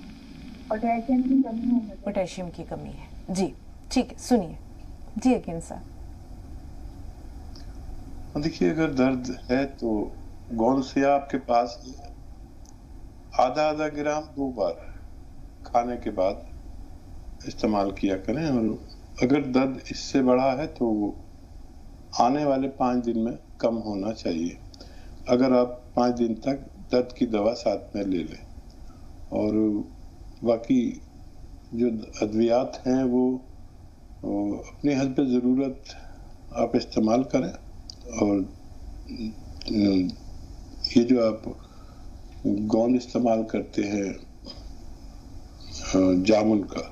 पोटेशियम की कमी है। पोटेशियम की कमी है जी, ठीक है सुनिए। जी हकीम साहब। देखिए अगर दर्द है तो गोंद से आपके पास आधा ग्राम 2 बार खाने के बाद इस्तेमाल किया करें। और अगर दर्द इससे बढ़ा है तो वो आने वाले 5 दिन में कम होना चाहिए। अगर आप 5 दिन तक दर्द की दवा साथ में ले लें और बाकी जो अद्वियात हैं वो अपनी हद पे ज़रूरत आप इस्तेमाल करें। और ये जो आप गोंद इस्तेमाल करते हैं जामुन का,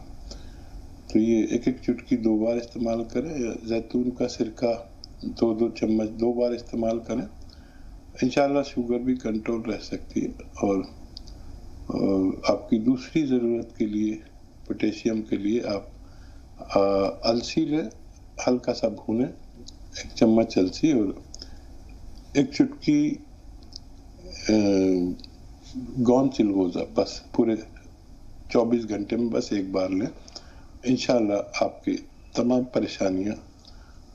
तो ये 1 चुटकी 2 बार इस्तेमाल करें। जैतून का सिरका 2 चम्मच 2 बार इस्तेमाल करें। इंशाल्लाह शुगर भी कंट्रोल रह सकती है। और आपकी दूसरी ज़रूरत के लिए पोटेशियम के लिए आप अलसी लें, हल्का सा भूनें, 1 चम्मच अलसी और 1 चुटकी गौन चिलगोजा बस पूरे 24 घंटे में बस एक बार लें, इंशाल्लाह आपकी तमाम परेशानियां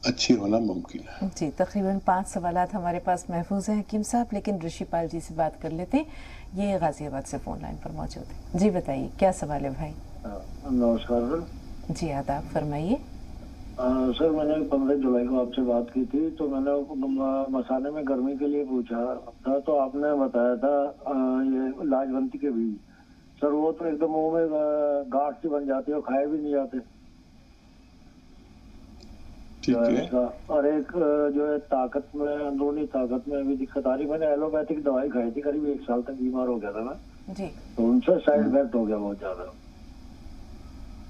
अच्छी होना मुमकिन है। जी, तकरीबन 5 सवालात हमारे पास महफूज हैं हकीम साहब, लेकिन ऋषिपाल जी से बात कर लेते हैं। ये गाजियाबाद से फोन लाइन पर मौजूद है। जी बताइए, क्या सवाल है भाई? नमस्कार सर। जी आदाब, फरमाइए। सर मैंने 15 जुलाई को आपसे बात की थी, तो मैंने मसाले में गर्मी के लिए पूछा था, तो आपने बताया था ये लाजवंती के बीज। सर वो तो एकदम मुंह में गांठ सी बन जाती है और खाए भी नहीं जाते। और एक जो है ताकत में, अंदरूनी ताकत में भी दिक्कत आ रही। मैंने एलोपैथिक दवाई खाई थी, करीब 1 साल तक बीमार हो गया था मैं जी, तो उनसे साइड इफेक्ट हो गया बहुत ज्यादा।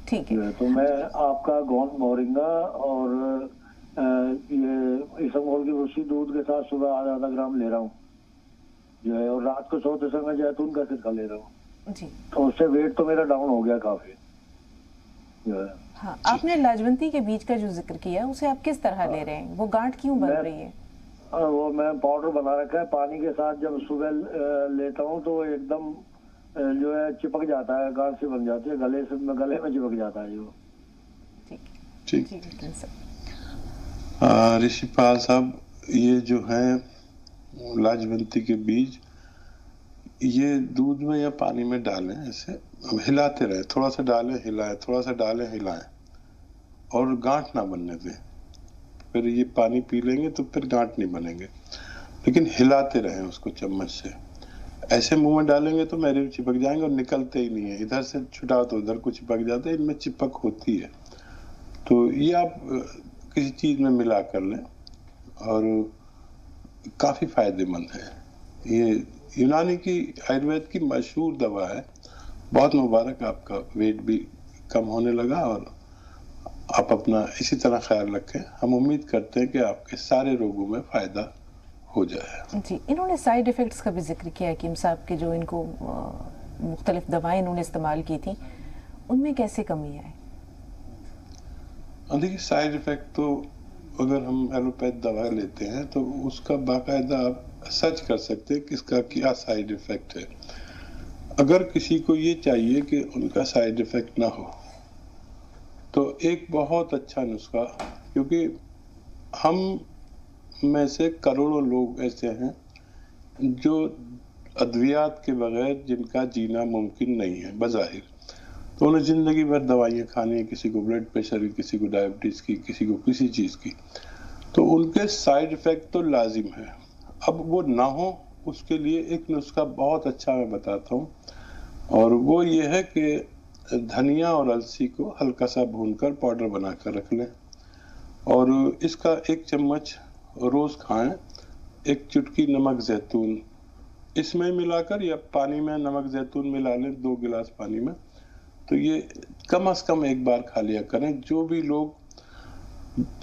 ठीक है, तो मैं आपका गौन मोरिंगा और ये इसबगोल की भूसी दूध के साथ सुबह आधा ग्राम ले रहा हूँ जो है, और रात को सोते समय जैतून का सिरका ले रहा हूँ जी, तो उससे वेट तो मेरा डाउन हो गया काफी जो है। हाँ, आपने लाजवंती के बीज का जो जिक्र किया उसे आप किस तरह ले रहे हैं? वो गांठ क्यों बन रही है? वो मैं पाउडर बना रखा है, पानी के साथ जब सुबह लेता हूँ तो एकदम जो है चिपक जाता है, गांठ से बन जाती है, गले में चिपक जाता है जो। ठीक ऋषिपाल साहब, ये जो है लाजवंती के बीज, ये दूध में या पानी में डालें, ऐसे हिलाते रहे, थोड़ा सा डालें हिलाएं, थोड़ा सा डालें हिलाएं, और गांठ ना बनने दें। फिर ये पानी पी लेंगे तो फिर गांठ नहीं बनेंगे, लेकिन हिलाते रहें उसको चम्मच से। ऐसे मुंह में डालेंगे तो मेरे भी चिपक जाएंगे और निकलते ही नहीं है, इधर से छुटाओ तो उधर को चिपक जाते हैं, इनमें चिपक होती है। तो ये आप किसी चीज में मिला कर लें और काफी फायदेमंद है। ये यूनानी की, आयुर्वेद की मशहूर दवा है, बहुत मुबारक। आपका वेट भी कम होने लगा और आप अपना इसी तरह ख्याल रखें। हम उम्मीद करते हैं कि आपके सारे रोगों में फायदा हो जाए। जी, इन्होंने साइड इफेक्ट्स का भी जिक्र किया हकीम साहब के, जो इनको मुख्तलिफ दवाएं इन्होंने इस्तेमाल की थी, उनमें कैसे कमी आई? देखिए, साइड इफेक्ट तो अगर हम एलोपैथ दवा लेते हैं तो उसका बाकायदा आप सर्च कर सकते हैं किसका क्या साइड इफेक्ट है। अगर किसी को ये चाहिए कि उनका साइड इफेक्ट ना हो, तो एक बहुत अच्छा नुस्खा, क्योंकि हम में से करोड़ों लोग ऐसे हैं जो अद्वियात के बगैर जिनका जीना मुमकिन नहीं है बज़ाहिर, तो उन्हें जिंदगी भर दवाइयाँ खानी है, किसी को ब्लड प्रेशर की, किसी को डायबिटीज की, किसी को किसी चीज़ की, तो उनके साइड इफेक्ट तो लाजिम है। अब वो ना हो, उसके लिए एक नुस्खा बहुत अच्छा मैं बताता हूँ, और वो ये है कि धनिया और अलसी को हल्का सा भूनकर पाउडर बनाकर रख लें, और इसका 1 चम्मच रोज खाएं। 1 चुटकी नमक जैतून इसमें मिलाकर, या पानी में नमक जैतून मिला लें 2 गिलास पानी में, तो ये कम से कम 1 बार खा लिया करें। जो भी लोग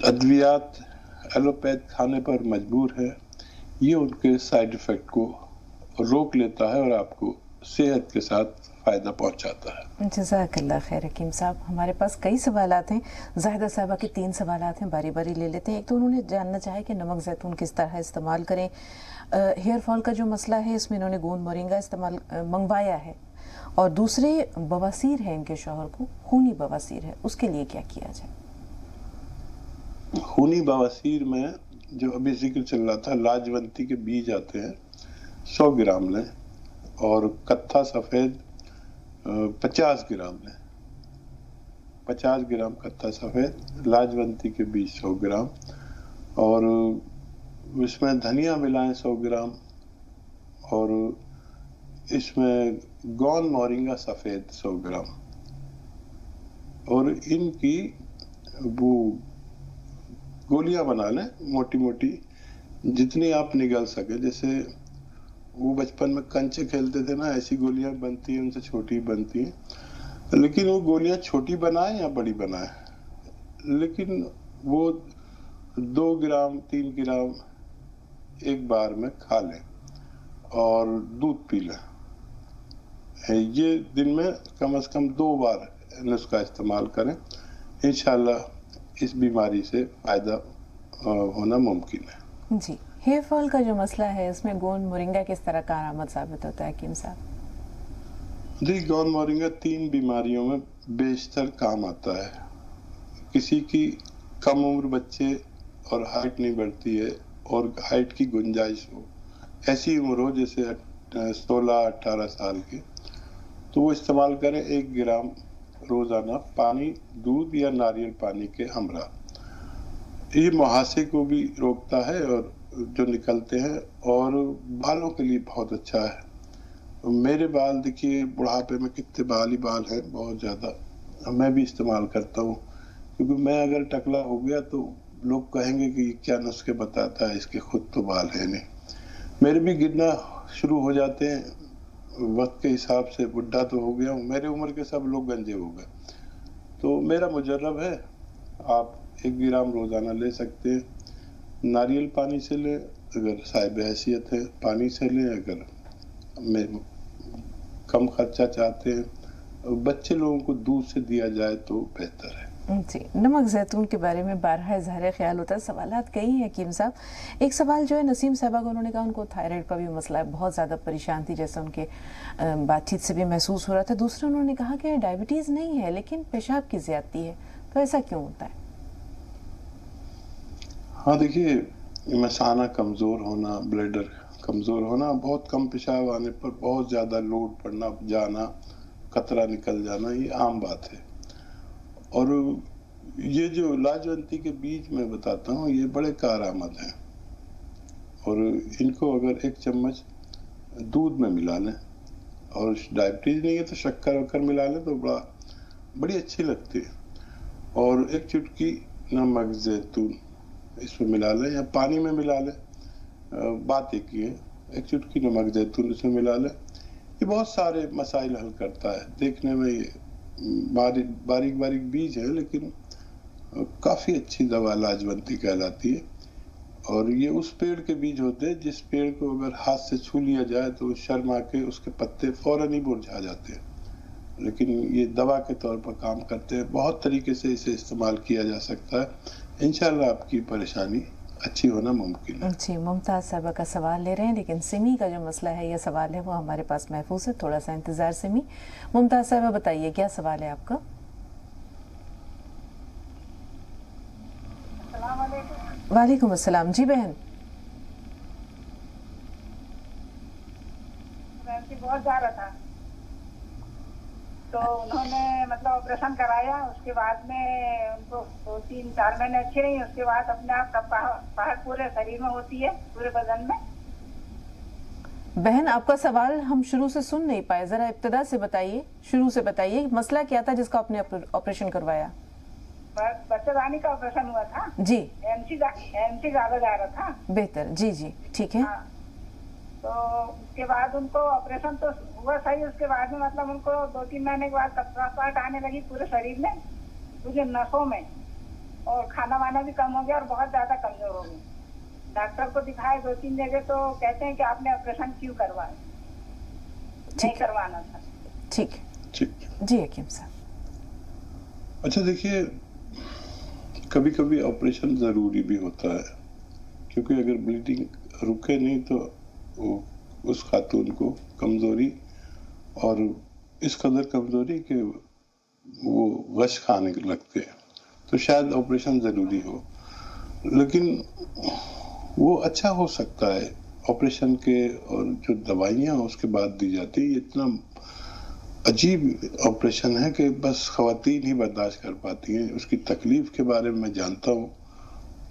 अद्वियात एलोपैथ खाने पर मजबूर है, ये उनके साइड इफेक्ट को रोक लेता है और आपको सेहत के साथ फायदा पहुंचाता है। जज़ाकल्लाह खैर हकीम साहब। हमारे पास कई सवालात हैं, जाहिदा साहिबा के 3 सवालात हैं, बारी बारी ले लेते हैं। एक तो उन्होंने जानना चाहा कि नमक जैतून किस तरह इस्तेमाल करें। हेयर फॉल का जो मसला है, इसमें इन्होंने गोंद मोरिंगा इस्तेमाल मंगवाया है, और दूसरे बवासीर है, इनके शौहर को खूनी बवासीर है, उसके लिए क्या किया जाए? खूनी बवासीर में जो अभी जिक्र चल रहा था, लाजवंती के बीज आते हैं, 100 ग्राम लें, और कत्था सफ़ेद 50 ग्राम लें। 50 ग्राम कत्था सफ़ेद, लाजवंती के बीज 100 ग्राम, और इसमें धनिया मिलाएं 100 ग्राम, और इसमें गौन मोरिंगा सफ़ेद 100 ग्राम, और इनकी वो गोलियां बना लें मोटी मोटी, जितनी आप निगल सके। जैसे वो बचपन में कंचे खेलते थे ना, ऐसी गोलियां बनती हैं, उनसे छोटी बनती हैं, लेकिन वो गोलियां छोटी बनाए या बड़ी बनाए, लेकिन वो 2 ग्राम 3 ग्राम एक बार में खा लें और दूध पी लें। ये दिन में कम से कम 2 बार नुस्खा इस्तेमाल करें, इंशाल्लाह इस बीमारी से फायदा होना मुमकिन है। जी, हेयर फॉल का जो मसला है इसमें गोंद मोरिंगा किस तरह कारआमद साबित होता है हकीम साहब? जी, गोंद मोरिंगा 3 बीमारियों में बेशतर काम आता है। किसी की कम उम्र बच्चे और हाइट नहीं बढ़ती है और हाइट की गुंजाइश हो, ऐसी उम्र हो जैसे 16-18 साल के, तो वो इस्तेमाल करें 1 ग्राम रोजाना पानी, दूध या नारियल पानी के हमरा। ये मुहासे को भी रोकता है और जो निकलते हैं, और बालों के लिए बहुत अच्छा है। मेरे बाल देखिए बुढ़ापे में कितने बाल ही बाल हैं, बहुत ज़्यादा। मैं भी इस्तेमाल करता हूँ क्योंकि मैं अगर टकला हो गया तो लोग कहेंगे कि क्या नुस्खे बताता है, इसके खुद तो बाल है नहीं। मेरे भी गिरना शुरू हो जाते हैं वक्त के हिसाब से, बुढ़ा तो हो गया हूँ, मेरे उम्र के सब लोग गंजे हो गए। तो मेरा मुजर्रब है, आप 1 ग्राम रोजाना ले सकते हैं। नारियल पानी से लें अगर साहिब हैसियत है, पानी से लें अगर में कम खर्चा चाहते हैं। बच्चे लोगों को दूध से दिया जाए तो बेहतर है। जी, नमक जैतून के बारे में बारहा इजहार ख्याल होता है, सवालात कई हैं हकीम साहब। एक सवाल जो है नसीम साहबा को, उन्होंने कहा उनको थायराइड का भी मसला है, बहुत ज़्यादा परेशान थी, जैसे उनके बातचीत से भी महसूस हो रहा था। दूसरा उन्होंने कहा कि डायबिटीज़ नहीं है लेकिन पेशाब की ज़्यादती है, तो ऐसा क्यों होता है? हाँ देखिए, मसाना कमज़ोर होना, ब्लैडर कमज़ोर होना, बहुत कम पेशाब आने पर बहुत ज़्यादा लोड पड़ना, जाना, कतरा निकल जाना, ये आम बात है। और ये जो लाजवंती के बीज मैं बताता हूँ, ये बड़े कारआमद हैं, और इनको अगर 1 चम्मच दूध में मिला लें, और डायबिटीज़ नहीं है तो शक्कर वक्कर मिला लें तो बड़ी अच्छी लगती है। और 1 चुटकी नमक जैतून इसमें मिला लें या पानी में मिला लें, बात एक ही है। 1 चुटकी नमक जैतून इसमें मिला लें, ये बहुत सारे मसाइल हल करता है। देखने में ये बारीक बारीक बीज है लेकिन काफ़ी अच्छी दवा लाजवंती कहलाती है। और ये उस पेड़ के बीज होते हैं जिस पेड़ को अगर हाथ से छू लिया जाए तो शर्मा के उसके पत्ते फौरन ही मुरझा जाते हैं, लेकिन ये दवा के तौर पर काम करते हैं। बहुत तरीके से इसे इस्तेमाल किया जा सकता है। इंशाल्लाह आपकी परेशानी अच्छी होना मुमकिन है। जी, मुमताज़ साहबा का सवाल ले रहे हैं, लेकिन सिमी का जो मसला है, यह सवाल है वो हमारे पास महफूज है, थोड़ा सा इंतज़ार सिमी। मुमताज़ साहबा बताइए क्या सवाल है आपका? वालेकुम अस्सलाम। जी बहन। बहुत जा रहा था तो उन्होंने मतलब ऑपरेशन कराया, उसके बाद में उनको 2-3-4 महीने अच्छे नहीं, उसके बाद अपने आप कपाहट पूरे शरीर में होती है, पूरे बदन में। बहन आपका सवाल हम शुरू से सुन नहीं पाए, जरा इब्तिदा से बताइए, शुरू से बताइए, मसला क्या था जिसका आपने ऑपरेशन करवाया? बच्चेदानी का ऑपरेशन हुआ था जी। एमसी ज्यादा जा रहा था। बेहतर, जी जी ठीक है। तो उसके बाद उनको ऑपरेशन तो हुआ सही, उसके बाद में मतलब उनको 2-3 महीने के बाद कपड़ाहट आने लगी पूरे शरीर में, पूरे नसों में, और खाना वाना भी कम हो गया और बहुत ज्यादा कमजोर हो गई। डॉक्टर को दिखाए 2-3 जगह तो कहते हैं कि आपने ऑपरेशन क्यों करवाया, नहीं करवाना था। ठीक जी हकीम साहब। अच्छा देखिए, कभी कभी ऑपरेशन ज़रूरी भी होता है, क्योंकि अगर ब्लीडिंग रुके नहीं तो उस खातून को कमज़ोरी, और इस कदर कमज़ोरी कि वो गश खाने लगते हैं, तो शायद ऑपरेशन ज़रूरी हो। लेकिन वो अच्छा हो सकता है ऑपरेशन के, और जो दवाइयाँ उसके बाद दी जाती है, इतना अजीब ऑपरेशन है कि बस ख़वातीन ही बर्दाश्त कर पाती हैं। उसकी तकलीफ़ के बारे में जानता हूँ,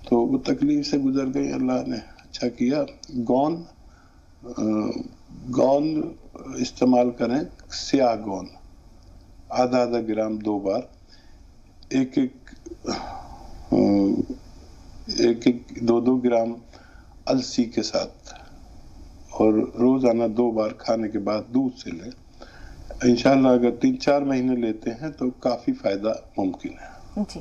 तो वो तकलीफ़ से गुजर गई, अल्लाह ने अच्छा किया। गोंद इस्तेमाल करें, स्याह गोंद आधा ग्राम 2 बार, एक 2 ग्राम अलसी के साथ, और रोज़ाना 2 बार खाने के बाद दूध से लें। इंशाल्लाह अगर 3-4 महीने लेते हैं तो काफ़ी फ़ायदा मुमकिन है। जी,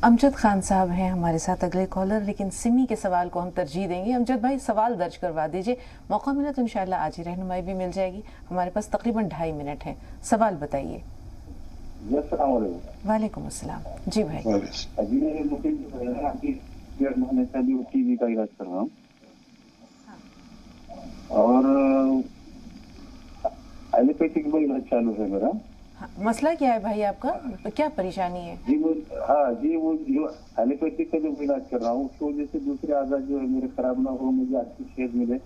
अमजद खान साहब हैं हमारे साथ अगले कॉलर, लेकिन सिमी के सवाल को हम तरजीह देंगे। अमजद भाई सवाल दर्ज करवा दीजिए, मौका मिला तो इंशाल्लाह आज ही रहनुमाई भी मिल जाएगी। हमारे पास तकरीबन 2.5 मिनट है, सवाल बताइए। वालेकुम अस्सलाम। जी भाई। टीबी का इलाज कर रहा हूँ, और एलोपैथिक में इलाज चालू है मेरा। मसला क्या है भाई आपका, क्या परेशानी है? जी वो जो एलोपैथिक का जो इलाज कर रहा हूँ उसकी वजह से दूसरे आजाद जो है मेरे खराब ना हो, मुझे अच्छी सेहत मिले,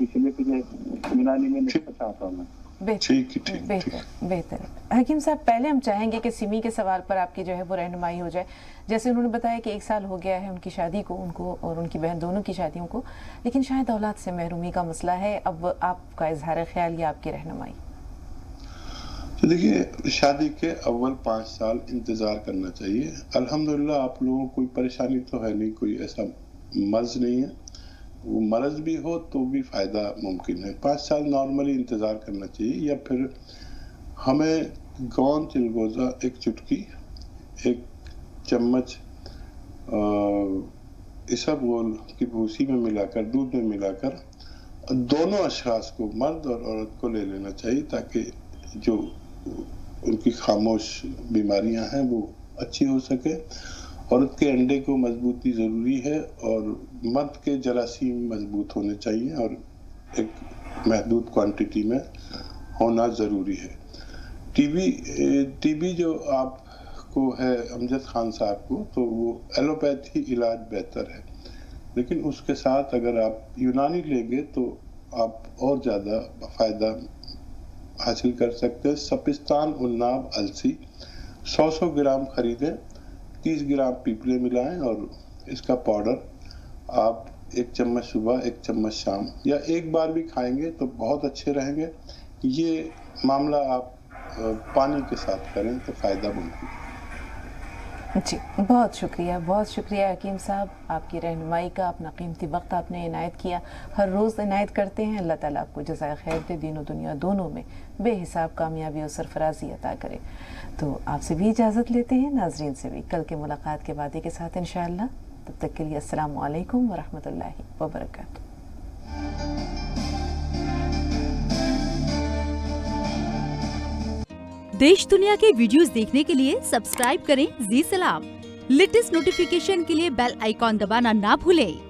इसलिए मुझे यूनानी में नहीं चाहता हूँ मैं। बेहतर। हकीम साहब, पहले हम चाहेंगे कि सिमी के सवाल पर आपकी जो है वो रहनुमाई हो जाए। जैसे उन्होंने बताया कि 1 साल हो गया है उनकी शादी को, उनको और उनकी बहन दोनों की शादियों को, लेकिन शायद औलाद से महरूमी का मसला है। अब आपका इजहार ख्याल या आपकी रहनुमाई? तो देखिए, शादी के अव्वल 5 साल इंतजार करना चाहिए। अल्हम्दुलिल्लाह आप लोगों को कोई परेशानी तो है नहीं, कोई ऐसा मर्ज नहीं है, वो मर्ज भी हो तो भी फायदा मुमकिन है। 5 साल नॉर्मली इंतजार करना चाहिए, या फिर हमें गौन चिलगोजा 1 चुटकी 1 चम्मच इसबगोल की भूसी में मिलाकर, दूध में मिलाकर दोनों अशखास को, मर्द और औरत को ले लेना चाहिए, ताकि जो उनकी खामोश बीमारियां हैं वो अच्छी हो सके। औरत के अंडे को मजबूती ज़रूरी है और मर्द के जरासीम मजबूत होने चाहिए और एक महदूद क्वांटिटी में होना ज़रूरी है। टीबी जो आपको है अमजद खान साहब को, तो वो एलोपैथी इलाज बेहतर है, लेकिन उसके साथ अगर आप यूनानी लेंगे तो आप और ज़्यादा फ़ायदा हासिल कर सकते हैं। सपिस्तान उन्नाब अलसी 100 ग्राम खरीदें, 30 ग्राम पीपले मिलाएं और इसका पाउडर आप 1 चम्मच सुबह 1 चम्मच शाम या एक बार भी खाएंगे तो बहुत अच्छे रहेंगे। ये मामला आप पानी के साथ करें तो फायदा मुमकिन है। जी, बहुत शुक्रिया हकीम साहब, आपकी रहनुमाई का। अपना कीमती वक्त आपने इनायत किया, हर रोज़ इनायत करते हैं। अल्लाह ताला आपको जज़ाए खैर दे, दीन और दुनिया दोनों में बेहिसाब कामयाबी और सरफराजी अता करे। तो आपसे भी इजाज़त लेते हैं, नाजरीन से भी। कल के मुलाकात के वादे के साथ इंशाअल्लाह। तब तक के लिए अस्सलामु अलैकुम वरहमतुल्लाहि वबरकातुहू। देश दुनिया के वीडियोस देखने के लिए सब्सक्राइब करें जी सलाम। लेटेस्ट नोटिफिकेशन के लिए बेल आइकॉन दबाना ना भूलें।